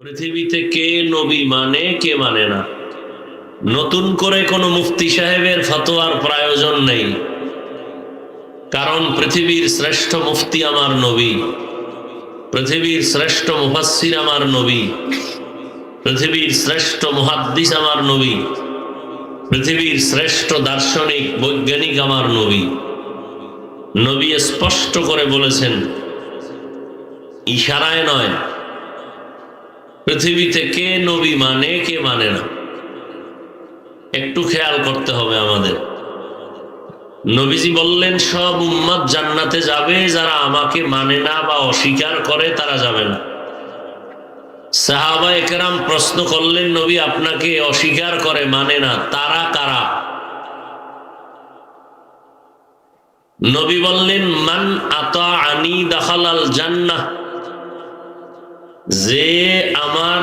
পৃথিবীতে কে নবী মানে কে মানে না, নতুন করে কোনো মুফতি সাহেবের ফতোয়ার প্রয়োজন নেই। কারণ পৃথিবীর শ্রেষ্ঠ মুফতি আমার নবী, পৃথিবীর শ্রেষ্ঠ মুফাসসির আমার নবী, পৃথিবীর শ্রেষ্ঠ মুহাদ্দিস আমার নবী, পৃথিবীর শ্রেষ্ঠ দার্শনিক বৈজ্ঞানিক আমার নবী। নবী স্পষ্ট করে বলেছেন, ইশারায় নয়, পৃথিবীতে কে নবী মানে কে মানে না। একটু খেয়াল করতে হবে আমাদের। নবীজি বললেন সব উম্মত জান্নাতে যাবে, যারা আমাকে মানে না বা অস্বীকার করে তারা যাবে না। সাহাবায়ে কেরাম প্রশ্ন করলেন, নবী আপনাকে অস্বীকার করে মানে না, তারা কারা? নবী বললেন, মান আতাআনি দাখালাল জান্নাহ, যে আমার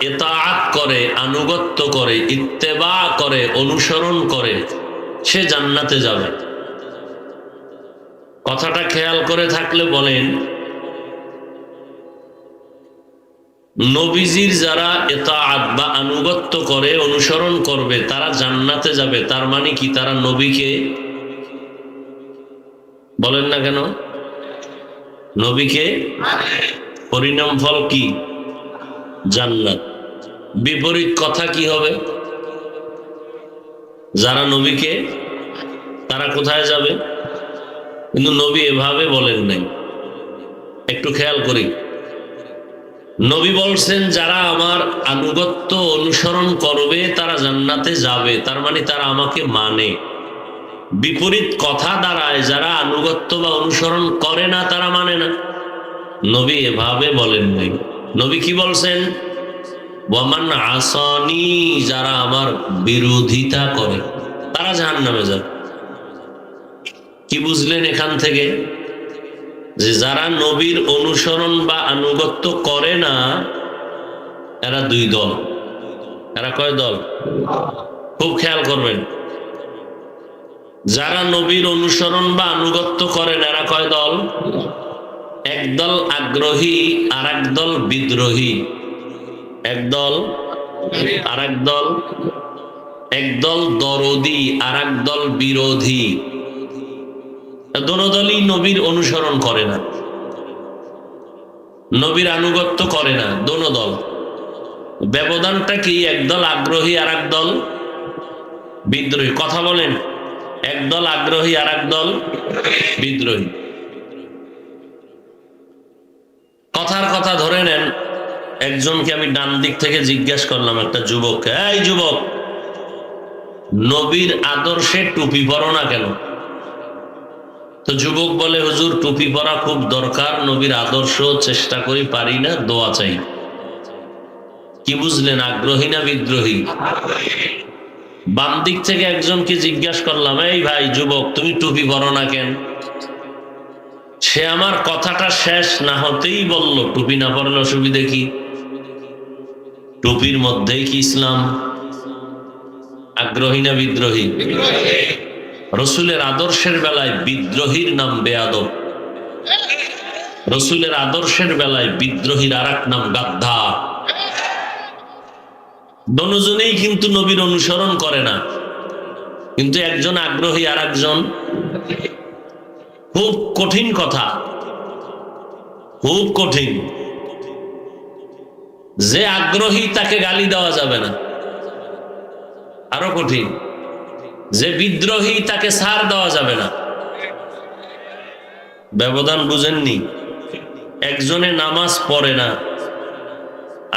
ইতাআত করে, আনুগত্য করে, ইত্তেবা করে, অনুসরণ করে, সে জান্নাতে যাবে। কথাটা খেয়াল করে থাকলে বলেন, নবীজির যারা ইতাআত বা আনুগত্য করে, অনুসরণ করবে, তারা জান্নাতে যাবে। তার মানে কি? তারা নবীকে, বলেন না কেন, নবীকে পরিণাম ফল কি? জান্নাত। বিপরীত কথা কি হবে? যারা নবীকে, তারা কোথায় যাবে? কিন্তু নবী এভাবে বলেন নাই। একটু খেয়াল করি, নবী বলছেন যারা আমার আনুগত্য অনুসরণ করবে তারা জান্নাতে যাবে, তার মানে তারা আমাকে মানে। বিপরীত কথা দাঁড়ায়, যারা আনুগত্য বা অনুসরণ করে না তারা মানে না। নবী এভাবে বলেন নাই। নবী কি বলছেন? ওয়ামান আসানি, যারা আমার বিরোধিতা করে তারা জাহান্নামে যাবে। কি বুঝলেন এখান থেকে? যে যারা নবীর অনুসরণ বা আনুগত্য করে না, এরা দুই দল। এরা কয় দল? খুব খেয়াল করবেন। যারা নবীর অনুসরণ বা আনুগত্য করেন, এরা কয় দল? একদল আগ্রহী আর একদল বিদ্রোহী। একদল আর একদল, একদল দরদি আর একদল বিরোধী। দোনো দলই নবীর অনুসরণ করে না, নবীর আনুগত্য করে না, দোনো দল। ব্যবধানটা কি? একদল আগ্রহী আর একদল বিদ্রোহী। কথা বলেন, একদল আগ্রহী আর একদল বিদ্রোহী। কথার কথা ধরে নেন, একজনকে আমি ডান দিক থেকে জিজ্ঞাসা করলাম, একটা যুবককে, এই যুবক, নবীর আদর্শে টুপি পরো না কেন? তো যুবক বলে, হুজুর টুপি পরা খুব দরকার, নবীর আদর্শ চেষ্টা করি, পারি না, দোয়া চাই। কি বুঝলেন? আগ্রহী না বিদ্রোহী? বাম দিক থেকে একজনকে জিজ্ঞাসা করলাম, এই ভাই যুবক, তুমি টুপি পরো না কেন? সে আমার কথাটা শেষ না হতেই বলল, টুপি না পরলে অসুবিধে কি? টুপির মধ্যেই কি ইসলাম? আগ্রহী না বিদ্রোহী? রসুলের আদর্শের বেলায় বিদ্রোহীর নাম বেয়াদব, রসুলের আদর্শের বেলায় বিদ্রোহীর আর এক নাম গাদ্দা। দুজনেই কিন্তু নবীর অনুসরণ করে না, কিন্তু একজন আগ্রহী আর একজন। খুব কঠিন কথা, খুব কঠিন। যে আগ্রহী তাকে গালি দেওয়া যাবে না, আরো কঠিন। যে বিদ্রোহী তাকে ছাড় দেওয়া যাবে না। ব্যবধান বুঝেননি? একজনে নামাজ পড়ে না,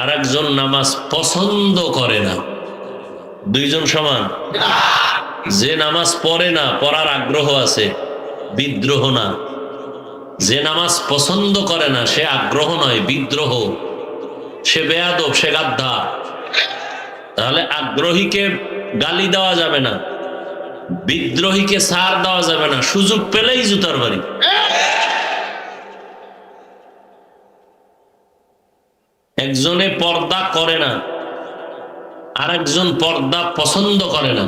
আর একজন নামাজ পছন্দ করে না। দুইজন সমান? যে নামাজ পড়ে না, পড়ার আগ্রহ আছে, বিদ্রোহ না। যে নামাজ পছন্দ করে না, সে আগ্রহ নয়, বিদ্রোহ। সে বেয়াদব, সে গাদ্দা। তাহলে আগ্রহীকে গালি দেওয়া যাবে না, বিদ্রোহীকে ছাড় দেওয়া যাবে না, সুযোগ পেলেই জুতার বাড়ি। একজনে পর্দা করে না, আর একজন পর্দা পছন্দ করে না।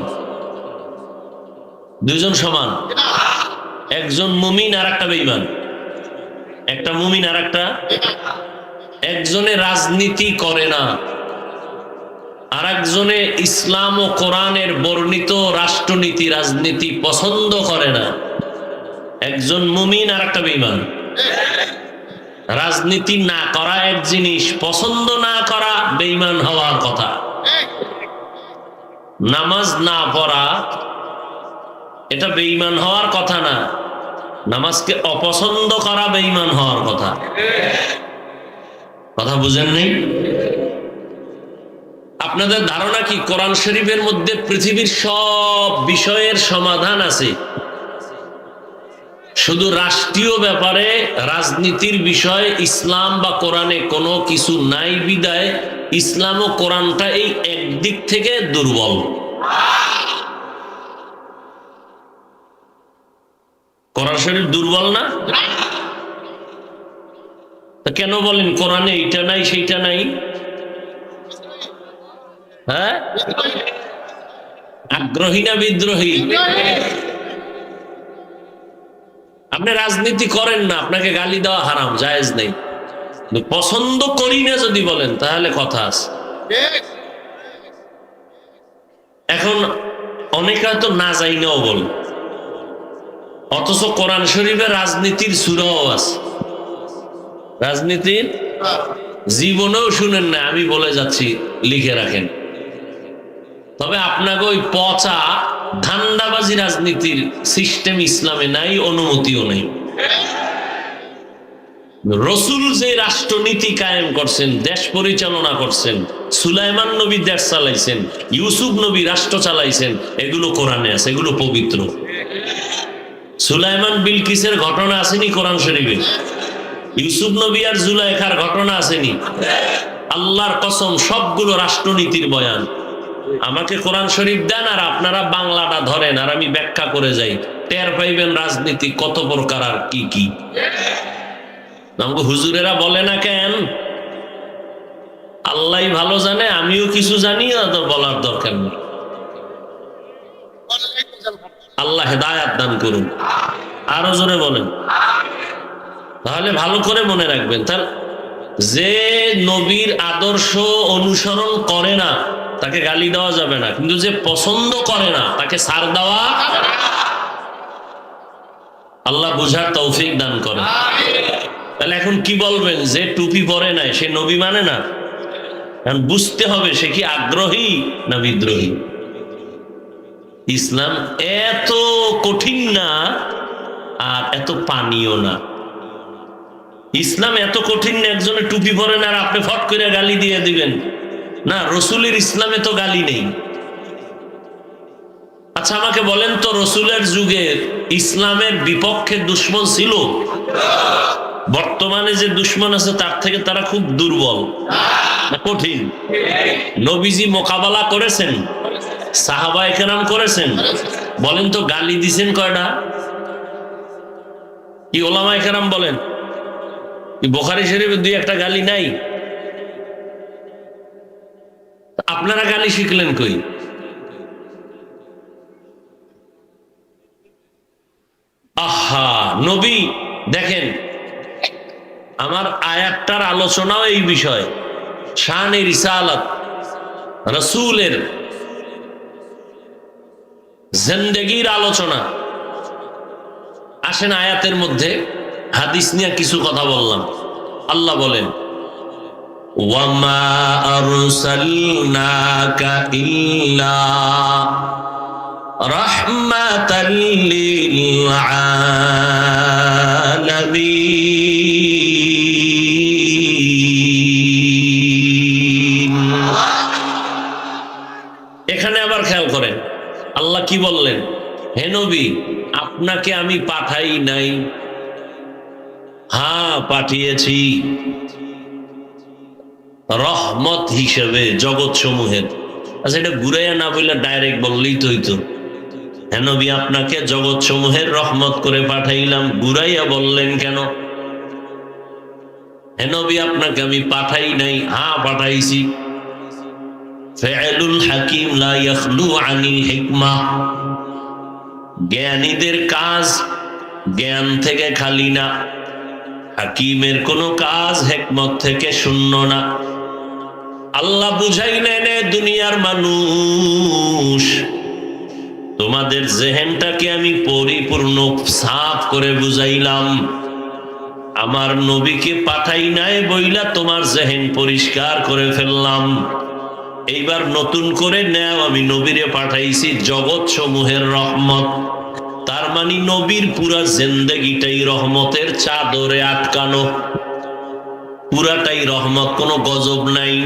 দুইজন সমান? একজন মুমিন আর একটা বেঈমান। একটা মুমিন আর একটা একজনে রাজনীতি করে না, আর একজনে ইসলাম ও কোরআনের বর্ণিত রাষ্ট্রনীতি রাজনীতি পছন্দ করে না। একজন মুমিন আর একটা বেঈমান। রাজনীতি না করা এক জিনিস, পছন্দ না করা বেঈমান হওয়ার কথা। নামাজ না পড়া এটা বেঈমান হওয়ার কথা না, নামাজকে অপছন্দ করা বেঈমান হওয়ার কথা। কথা বুঝেন নাই? আপনাদের ধারণা কি কোরআন শরীফের মধ্যে পৃথিবীর সব বিষয়ের সমাধান আছে? শুধু রাষ্ট্রীয় ব্যাপারে রাজনীতির বিষয় ইসলাম বা কোরআনে কোনো কিছু নাই বিদায় ইসলাম ও কোরআনটা এই একদিক থেকে দুর্বল। কোরআন শরীফ দুর্বল না? কেন বলেন কোরআনে এইটা নাই সেইটা নাই? হ্যাঁ, আগ্রহী না বিদ্রোহী? আপনি রাজনীতি করেন না, আপনাকে গালি দেওয়া হারাম, জায়েজ নেই। পছন্দ করি না যদি বলেন তাহলে কথা আছে। এখন অনেকে হয়তো না যাই নাও বল, অথচ কোরআন শরীফে রাজনীতির সূরাও আছে। রাজনীতির জীবনেও শুনেন না, আমি বলে যাচ্ছি, লিখে রাখেন। তবে আপনাকে ওই পচা ধান্দাবাজি রাজনীতির সিস্টেম ইসলামে নাই, অনুমতিও নেই। রসুল যে রাষ্ট্রনীতি কায়েম করছেন, দেশ পরিচালনা করছেন, সুলাইমান নবী দেশ চালাইছেন, ইউসুফ নবী রাষ্ট্র চালাইছেন, এগুলো কোরআনে আছে, এগুলো পবিত্র। সুলাইমান বিলকিসের ঘটনা আসেনি কোরআন শরীফে? ইউসুফ নবী আর জুলাইখার ঘটনা আসেনি? আল্লাহর কসম সবগুলো রাষ্ট্রনীতির বয়ান। আমাকে কোরআন শরীফ দেন আর আপনারা বাংলাটা ধরেন, আর আমি ব্যাখ্যা করে যাই, টের পাইবেন রাজনীতি কত প্রকার আর কি কি। আমাকে হুজুরেরা বলে না কেন? আল্লাহ ভালো জানে, আমিও কিছু জানি, তো বলার দরকার নেই। আল্লাহ হেদায়াত দান করুন। আরো জোরে বলেন। তাহলে ভালো করে মনে রাখবেন, তার যে নবীর আদর্শ অনুসরণ করে না তাকে গালি দেওয়া যাবে না, কিন্তু যে পছন্দ করে না তাকে ছাড় দেওয়া। আল্লাহ বুঝার তৌফিক দান করে। তাহলে এখন কি বলবেন? যে টুপি পরে নাই সে নবী মানে না? এখন বুঝতে হবে সে কি আগ্রহী না বিদ্রোহী। ইসলাম এত কঠিন না আর এত পানিও না। ইসলাম এত কঠিন না একজনে টুপি পরে না আর আপনি ফট করে গালি দিয়ে দিবেন না। রসুলের ইসলামে তো গালি নেই। আচ্ছা আমাকে বলেন তো, রসুলের যুগে ইসলামের বিপক্ষে দুশ্মন ছিল? বর্তমানে যে দুশ্মন আছে তার থেকে তারা খুব দুর্বল না কঠিন? নবীজি মোকাবেলা করেছেন, সাহাবায়ে কেরাম করেছেন। বলেন তো গালি দিছেন কয়টা? কি ওলামায়ে কেরাম বলেন? বুখারী শরীফে দুই একটা গালি নাই? আপনারা গালি শিখলেন কই? আহা, নবী দেখেন, আমার আয়াতটার আলোচনাও এই বিষয়, শানে রিসালাত, রাসূলের জিন্দেগির আলোচনা। আসেন আয়াতের মধ্যে হাদিস নিয়ে কিছু কথা বললাম। আল্লাহ বলেন, ওয়ামা আরসালনাকা ইল্লা রাহমাতাল লিল আলামিন। এখানে আবার খেয়াল করেন আল্লাহ কি বললেন? হে নবী, আপনাকে আমি পাঠাই নাই? হ্যাঁ পাঠিয়েছি, রহমত হিসেবে জগৎ সমূহের। আচ্ছা এটা ঘুরাইয়া না বললে ডাইরেক্ট বললেই তো হইতো, হে নবী আপনাকে জগৎ সমূহের রহমত করে পাঠাইলাম। ঘুরাইয়া বললেন কেন? হে নবী আপনাকে আমি পাঠাই নাই? হ্যাঁ পাঠাইছি। ফাইলুল হাকিম লা ইয়াখলু আনিল হিকমাহ। জ্ঞানীদের কাজ জ্ঞান থেকে খালি না। হাকিমের কোনো কাজ হিকমত থেকে শূন্য না। আল্লাহ বুঝাইলেন, দুনিয়ার মানুষ, তোমাদের জেহেনটাকে আমি পরিপূর্ণ সাফ করে বুঝাইলাম। আমার নবীকে পাঠাই নাই বইলা তোমার জেহেন পরিষ্কার করে ফেললাম। এইবার নতুন করে নেও, আমি নবীরে পাঠাইছি জগৎ সমূহের রহমত। তার মানে নবীর পুরা জিন্দেগিটাই রহমতের চাদরে আটকানো, পুরাটাই রহমত, কোনো গজব নাই।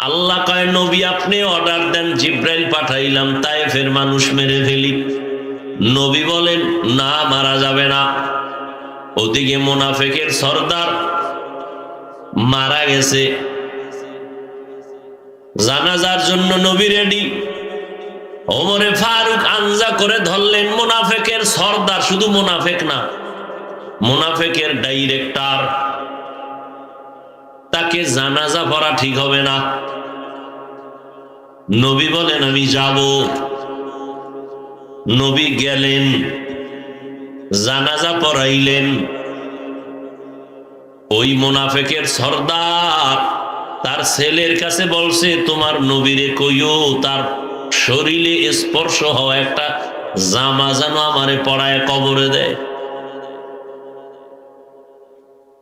আল্লাহ কয়, নবী আপনি অর্ডার দেন, জিব্রাইল পাঠাইলাম তায়েফের মানুষ মেরে ফেলি। নবী বলেন, না, মারা যাবে না। ওদিকে মুনাফিকের সর্দার মারা গেছে, জানাজার জন্য নবী রেডি। ওমরে ফারুক আনজা করে ধরলেন মুনাফিকের সর্দার, শুধু মুনাফিক না, মুনাফিকের ডাইরেক্টর। তাকে জানাজা পড়া ঠিক হবে না। নবী বলেন, আমি যাব। নবী গেলেন, জানাজা পড়াইলেন। ওই মুনাফিকের সর্দার তার ছেলের কাছে বলছে, তোমার নবীরে কইও তার শরীরে স্পর্শ হওয়া একটা জামা যেন আমারে পড়ায় কবরে দেয়।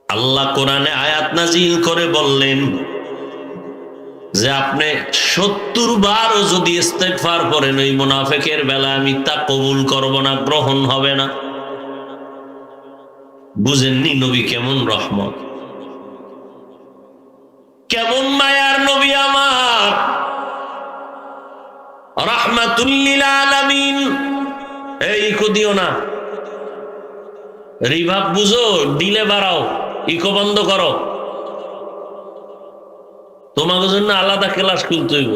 আল্লাহ কোরআনে আয়াত নাজিল করে বললেন যে আপনি 70 বারও যদি ইস্তেগফার করেন ওই মুনাফিকের বেলা, আমি তা কবুল করব না, গ্রহণ হবে না। বুঝেননি নবী কেমন রহমত, কেমন মায়ার নবী আমার, রাহমাতুল লিল আলামিন। এই ইকো দিও না, রিভাব বুঝো, ডিলে বাড়াও, ইকো বন্ধ করো। তোমাদের জন্য আলাদা ক্লাস খুলতে হইব।